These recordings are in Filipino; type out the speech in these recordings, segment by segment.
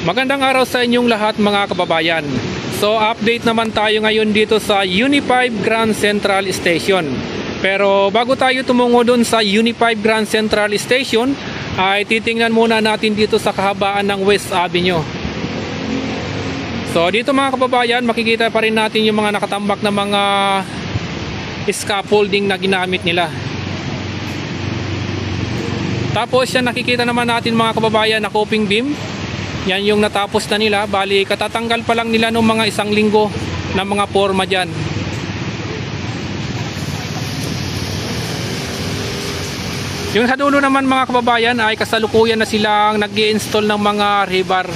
Magandang araw sa inyong lahat mga kababayan. So update naman tayo ngayon dito sa Uni5 Grand Central Station. Pero bago tayo tumungo dun sa Uni5 Grand Central Station, ay titingnan muna natin dito sa kahabaan ng West Avenue. So dito mga kababayan, makikita pa rin natin yung mga nakatambak na mga scaffolding na ginamit nila. Tapos yan, nakikita naman natin mga kababayan na coping beam. Yan yung natapos na nila. Bali katatanggal pa lang nila ng mga 1 linggo na mga forma dyan. Yung sa dulo naman mga kababayan ay kasalukuyan na silang nag-i-install ng mga rebar.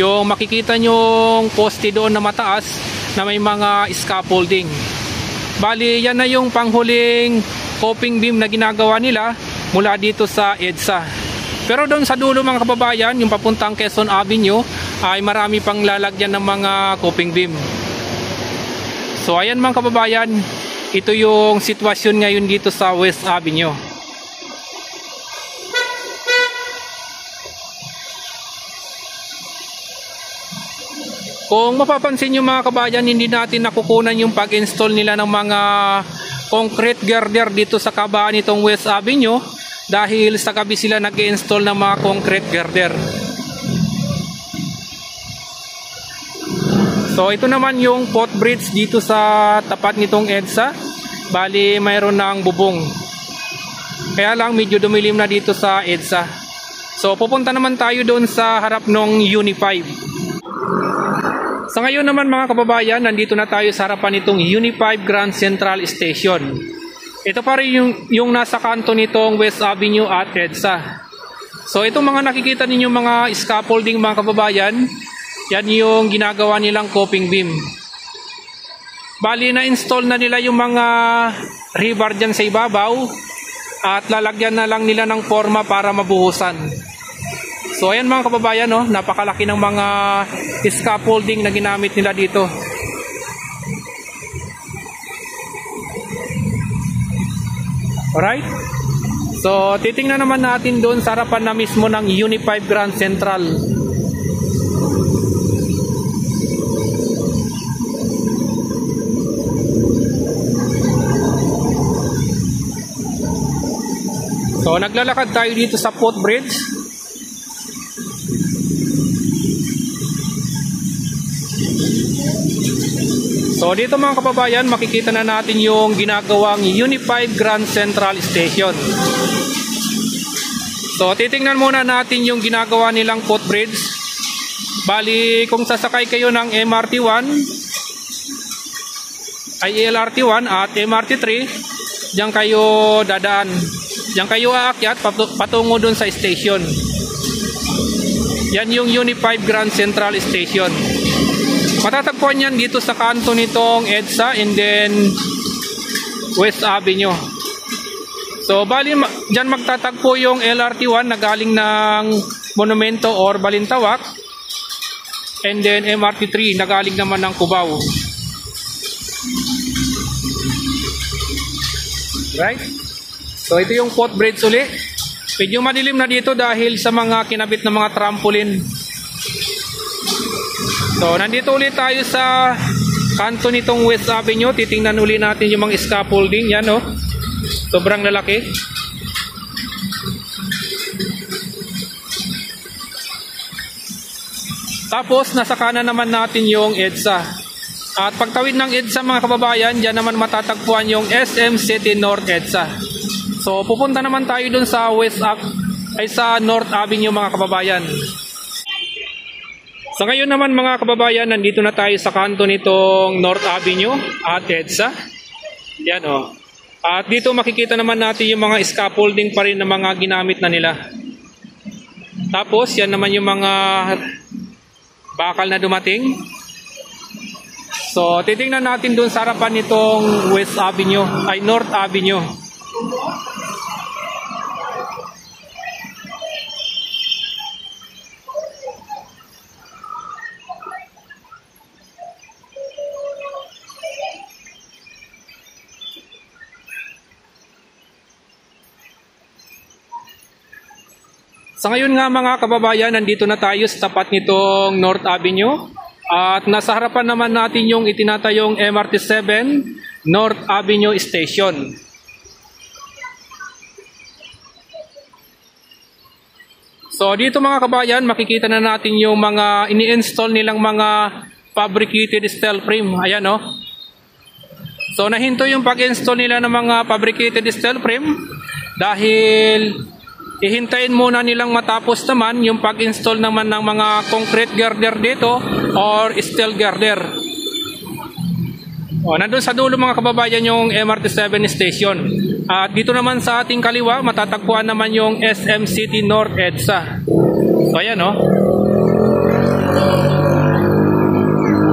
Yung makikita nyong poste doon na mataas na may mga scaffolding. Bali yan na yung panghuling coping beam na ginagawa nila mula dito sa EDSA. Pero doon sa dulo mga kababayan, yung papuntang Quezon Avenue, ay marami pang lalagyan ng mga coping beam. So ayan mga kababayan, ito yung sitwasyon ngayon dito sa West Avenue. Kung mapapansin nyo mga kababayan, hindi natin nakukunan yung pag-install nila ng mga concrete girder dito sa kabaan nitong West Avenue dahil sa gabi sila nag-i-install ng mga concrete girder. So ito naman yung footbridge dito sa tapat nitong EDSA. Bali mayroon ng bubong. Kaya lang medyo dumilim na dito sa EDSA. So pupunta naman tayo doon sa harap ng Uni5. Sa ngayon naman mga kababayan, nandito na tayo sa harapan nitong Uni5 Grand Central Station. Ito pa rin yung nasa kanto nitong West Avenue at EDSA. So itong mga nakikita ninyo mga scaffolding mga kababayan, yan yung ginagawa nilang coping beam. Bali na-install na nila yung mga rebar dyan sa ibabaw at lalagyan na lang nila ng forma para mabuhusan. So ayan mga kababayan, no, napakalaki ng mga scaffolding na ginamit nila dito. Alright? So titingnan naman natin doon sa harapan na mismo ng Uni5 Grand Central. So naglalakad tayo dito sa footbridge. So dito mga kababayan, makikita na natin yung ginagawang Uni5 Grand Central Station. So titingnan muna natin yung ginagawa nilang footbridge. Bali kung sasakay kayo ng MRT1 ay LRT1 at MRT3, diyan kayo dadaan. Diyan kayo aakyat patungo dun sa station. Yan yung Uni5 Grand Central Station. Matatagpuan yan dito sa kanto nitong EDSA and then West Avenue. So bali dyan magtatagpo yung LRT1 na galing ng Monumento or Balintawak and then MRT3 na galing naman ng Cubao. Right? So ito yung footbridge uli. Medyo madilim na dito dahil sa mga kinabit na mga trampoline. So nandito ulit tayo sa kanto nitong West Avenue. Titingnan uli natin yung mga scaffolding. Yan oh, sobrang lalaki. Tapos nasa kanan naman natin yung EDSA. At pagtawid ng EDSA mga kababayan, dyan naman matatagpuan yung SM City North EDSA. So pupunta naman tayo dun sa sa North Avenue mga kababayan. So ngayon naman mga kababayan, nandito na tayo sa kanto nitong North Avenue at EDSA. Yan o. At dito makikita naman natin yung mga scaffolding pa rin na mga ginamit na nila. Tapos yan naman yung mga bakal na dumating. So titingnan natin dun sa harapan nitong West Avenue ay North Avenue. Sa ngayon nga mga kababayan, nandito na tayo sa tapat nitong North Avenue. At nasa harapan naman natin yung itinatayong MRT-7 North Avenue Station. So dito mga kabayan, makikita na natin yung mga ini-install nilang mga fabricated steel frame. Ayan o. So nahinto yung pag-install nila ng mga fabricated steel frame dahil ihintayin muna nilang matapos naman yung pag-install naman ng mga concrete girder dito or steel girder. O, nandun sa dulo mga kababayan yung MRT-7 station. At dito naman sa ating kaliwa, matatagpuan naman yung SM City North EDSA. So ayan o.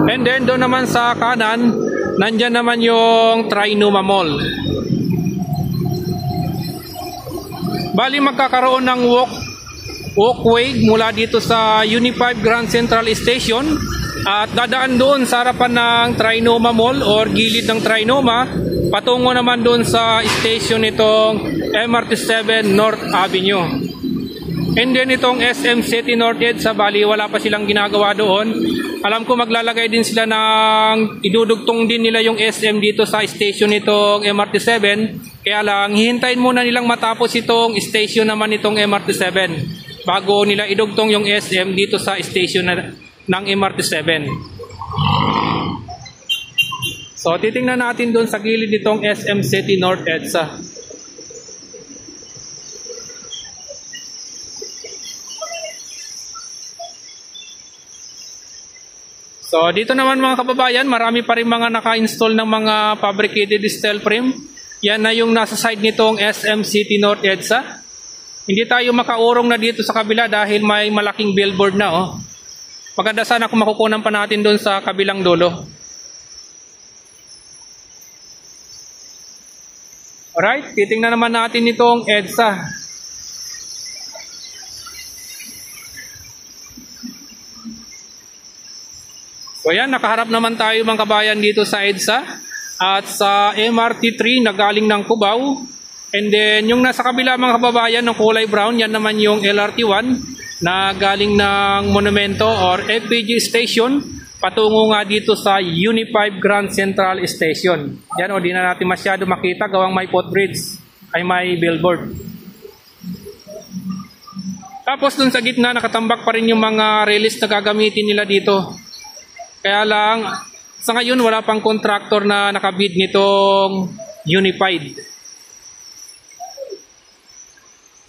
And then doon naman sa kanan, nandyan naman yung Trinoma Mall. Bali magkakaroon ng walkway mula dito sa Uni5 Grand Central Station at dadaan doon sa harapan ng Trinoma Mall or gilid ng Trinoma patungo naman doon sa station nitong MRT-7 North Avenue. And then itong SM City North EDSA, bali wala pa silang ginagawa doon. Alam ko maglalagay din sila ng idudugtong din nila yung SM dito sa station nitong MRT-7. Kaya lang, hihintayin muna nilang matapos itong station naman itong MRT-7 bago nila idugtong yung SM dito sa station ng MRT-7. So, titingnan natin doon sa gilid nitong SM City North EDSA. So, dito naman mga kababayan, marami pa rin mga naka-install ng mga fabricated steel frame. Yan na yung nasa side nitong SM City North EDSA. Hindi tayo makaurong na dito sa kabila dahil may malaking billboard na. Oh. Maganda sana kung makukunan pa natin doon sa kabilang dulo. Alright, titingnan naman natin itong EDSA. So yan, nakaharap naman tayo mga kabayan dito sa EDSA at sa MRT-3 na galing ng Cubao. And then yung nasa kabila mga kababayan ng kulay brown, yan naman yung LRT-1 na galing ng Monumento or FPG Station patungo nga dito sa Uni5 Grand Central Station. Yan o, di na natin masyado makita gawang may footbridge ay may billboard. Tapos dun sa gitna nakatambak pa rin yung mga release na gagamitin nila dito. Kaya lang, sa ngayon wala pang contractor na nakabid nitong Unified.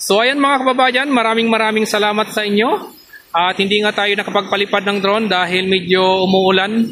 So ayan mga kababayan, maraming salamat sa inyo. At hindi nga tayo nakapagpalipad ng drone dahil medyo umuulan.